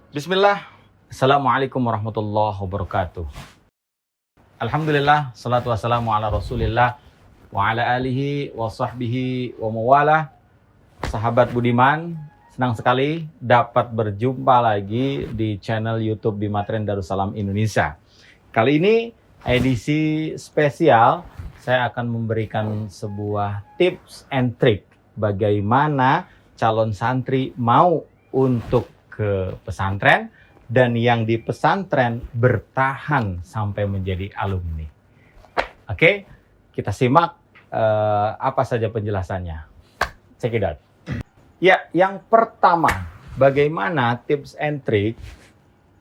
Bismillah. Assalamualaikum warahmatullahi wabarakatuh. Alhamdulillah, salatu wassalamu ala rasulillah wa ala alihi wa sahbihi wa mawala. Sahabat budiman, senang sekali dapat berjumpa lagi di channel YouTube Bimatren Darussalam Indonesia. Kali ini edisi spesial, saya akan memberikan sebuah tips and trick bagaimana calon santri mau untuk ke pesantren dan yang di pesantren bertahan sampai menjadi alumni. Oke, kita simak apa saja penjelasannya. Check it out. Ya, yang pertama, bagaimana tips and trick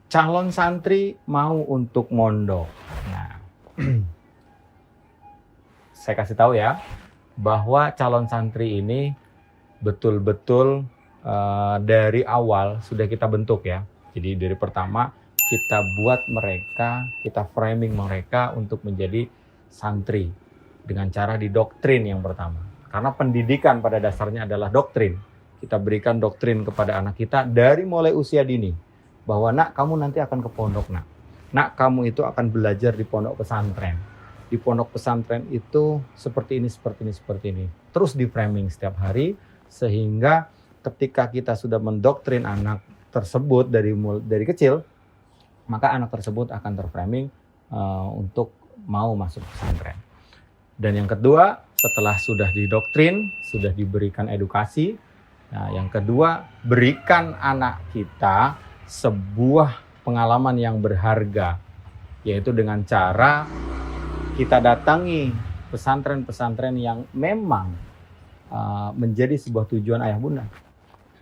calon santri mau untuk mondok. Nah, saya kasih tahu ya, bahwa calon santri ini betul-betul dari awal sudah kita bentuk ya. Jadi dari pertama kita buat mereka, kita framing mereka untuk menjadi santri dengan cara didoktrin yang pertama. Karena pendidikan pada dasarnya adalah doktrin. Kita berikan doktrin kepada anak kita dari mulai usia dini. Bahwa nak, kamu nanti akan ke pondok nak. Nak, kamu itu akan belajar di pondok pesantren. Di pondok pesantren itu seperti ini, seperti ini, seperti ini. Terus di framing setiap hari sehingga ketika kita sudah mendoktrin anak tersebut dari kecil, maka anak tersebut akan terframing untuk mau masuk pesantren. Dan yang kedua, setelah sudah didoktrin, sudah diberikan edukasi, nah yang kedua, berikan anak kita sebuah pengalaman yang berharga, yaitu dengan cara kita datangi pesantren-pesantren yang memang menjadi sebuah tujuan ayah bunda.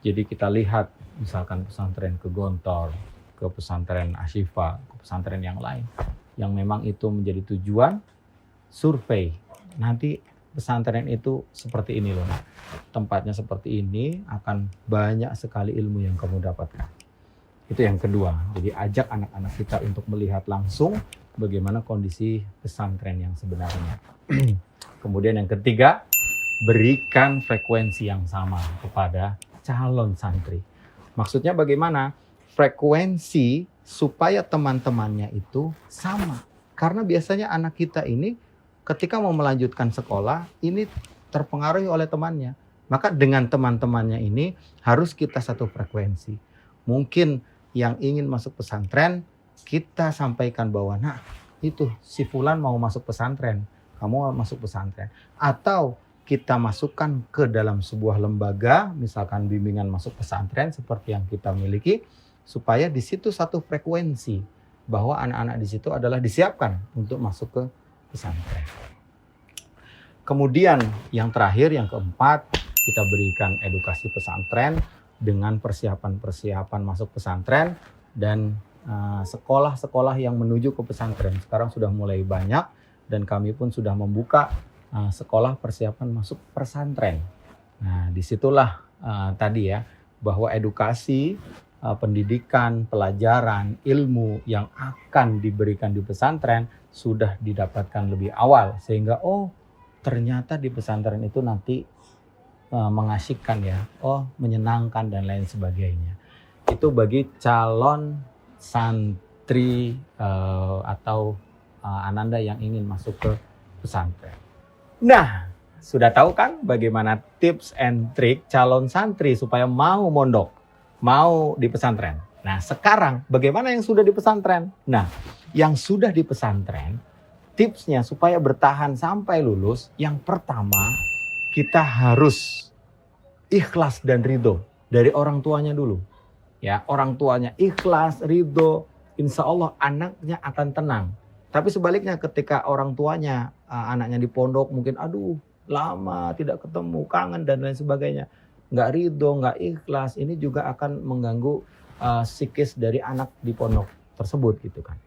Jadi kita lihat misalkan pesantren ke Gontor, ke pesantren Ashifa, ke pesantren yang lain. Yang memang itu menjadi tujuan, survei. Nanti pesantren itu seperti ini loh. Nah, tempatnya seperti ini, akan banyak sekali ilmu yang kamu dapatkan. Itu yang kedua. Jadi ajak anak-anak kita untuk melihat langsung bagaimana kondisi pesantren yang sebenarnya. Kemudian yang ketiga, berikan frekuensi yang sama kepada calon santri. Maksudnya bagaimana? Frekuensi supaya teman-temannya itu sama. Karena biasanya anak kita ini ketika mau melanjutkan sekolah, ini terpengaruhi oleh temannya. Maka dengan teman-temannya ini harus kita satu frekuensi. Mungkin yang ingin masuk pesantren, kita sampaikan bahwa, nah itu si Fulan mau masuk pesantren, kamu mau masuk pesantren. Atau kita masukkan ke dalam sebuah lembaga, misalkan bimbingan masuk pesantren seperti yang kita miliki, supaya di situ satu frekuensi bahwa anak-anak di situ adalah disiapkan untuk masuk ke pesantren. Kemudian yang terakhir, yang keempat, kita berikan edukasi pesantren dengan persiapan-persiapan masuk pesantren dan sekolah-sekolah yang menuju ke pesantren. Sekarang sudah mulai banyak dan kami pun sudah membuka sekolah persiapan masuk pesantren. Nah, disitulah tadi ya, bahwa edukasi, pendidikan, pelajaran, ilmu yang akan diberikan di pesantren sudah didapatkan lebih awal. Sehingga, oh ternyata di pesantren itu nanti mengasyikkan ya, oh menyenangkan dan lain sebagainya. Itu bagi calon santri atau ananda yang ingin masuk ke pesantren. Nah, sudah tahu kan bagaimana tips and trick calon santri supaya mau mondok, mau di pesantren. Nah, sekarang bagaimana yang sudah di pesantren? Nah, yang sudah di pesantren, tipsnya supaya bertahan sampai lulus, yang pertama, kita harus ikhlas dan ridho dari orang tuanya dulu. Ya, orang tuanya ikhlas, ridho, insya Allah anaknya akan tenang. Tapi sebaliknya ketika orang tuanya, anaknya di pondok mungkin aduh lama tidak ketemu, kangen dan lain sebagainya. Nggak ridho, nggak ikhlas, ini juga akan mengganggu psikis dari anak di pondok tersebut gitu kan.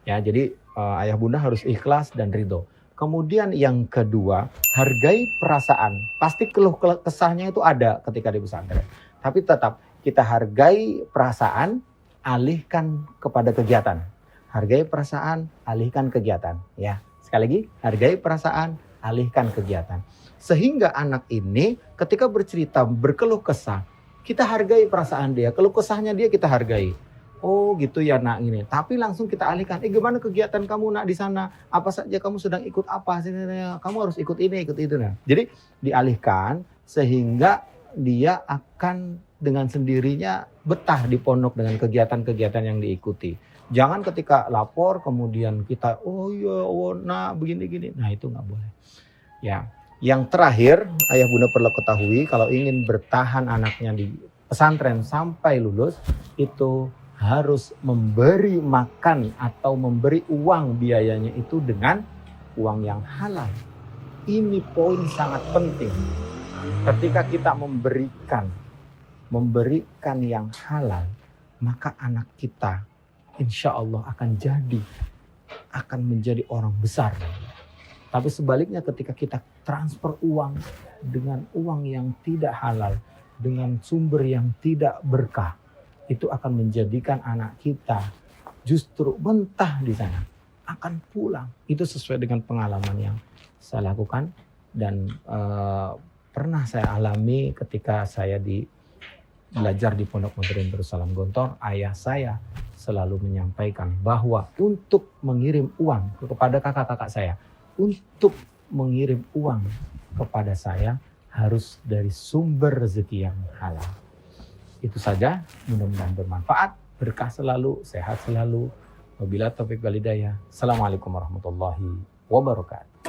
Ya, jadi ayah bunda harus ikhlas dan ridho. Kemudian yang kedua, hargai perasaan. Pasti keluh kesahnya itu ada ketika di pesantren. Tapi tetap kita hargai perasaan, alihkan kepada kegiatan. Hargai perasaan, alihkan kegiatan. Ya, sekali lagi, hargai perasaan, alihkan kegiatan. Sehingga anak ini ketika bercerita, berkeluh kesah, kita hargai perasaan dia, keluh kesahnya dia kita hargai. Oh gitu ya nak ini. Tapi langsung kita alihkan. Gimana kegiatan kamu nak di sana? Apa saja kamu sedang ikut apa? Kamu harus ikut ini, ikut itu. Nah. Jadi dialihkan sehingga dia akan dengan sendirinya betah di pondok dengan kegiatan-kegiatan yang diikuti. Jangan ketika lapor kemudian kita oh iya oh nak begini-gini. Nah itu nggak boleh. Ya. Yang terakhir ayah bunda perlu ketahui kalau ingin bertahan anaknya di pesantren sampai lulus itu harus memberi makan atau memberi uang biayanya itu dengan uang yang halal. Ini poin sangat penting. Ketika kita memberikan yang halal, maka anak kita insya Allah akan menjadi orang besar. Tapi sebaliknya ketika kita transfer uang dengan uang yang tidak halal, dengan sumber yang tidak berkah, itu akan menjadikan anak kita justru mentah di sana, akan pulang. Itu sesuai dengan pengalaman yang saya lakukan dan pernah saya alami ketika saya belajar di Pondok Modern Darussalam Gontor. Ayah saya selalu menyampaikan bahwa untuk mengirim uang kepada kakak-kakak saya, untuk mengirim uang kepada saya harus dari sumber rezeki yang halal. Itu saja, mudah-mudahan bermanfaat, berkah selalu, sehat selalu. Wabillahi taufiq wal hidayah. Assalamualaikum warahmatullahi wabarakatuh.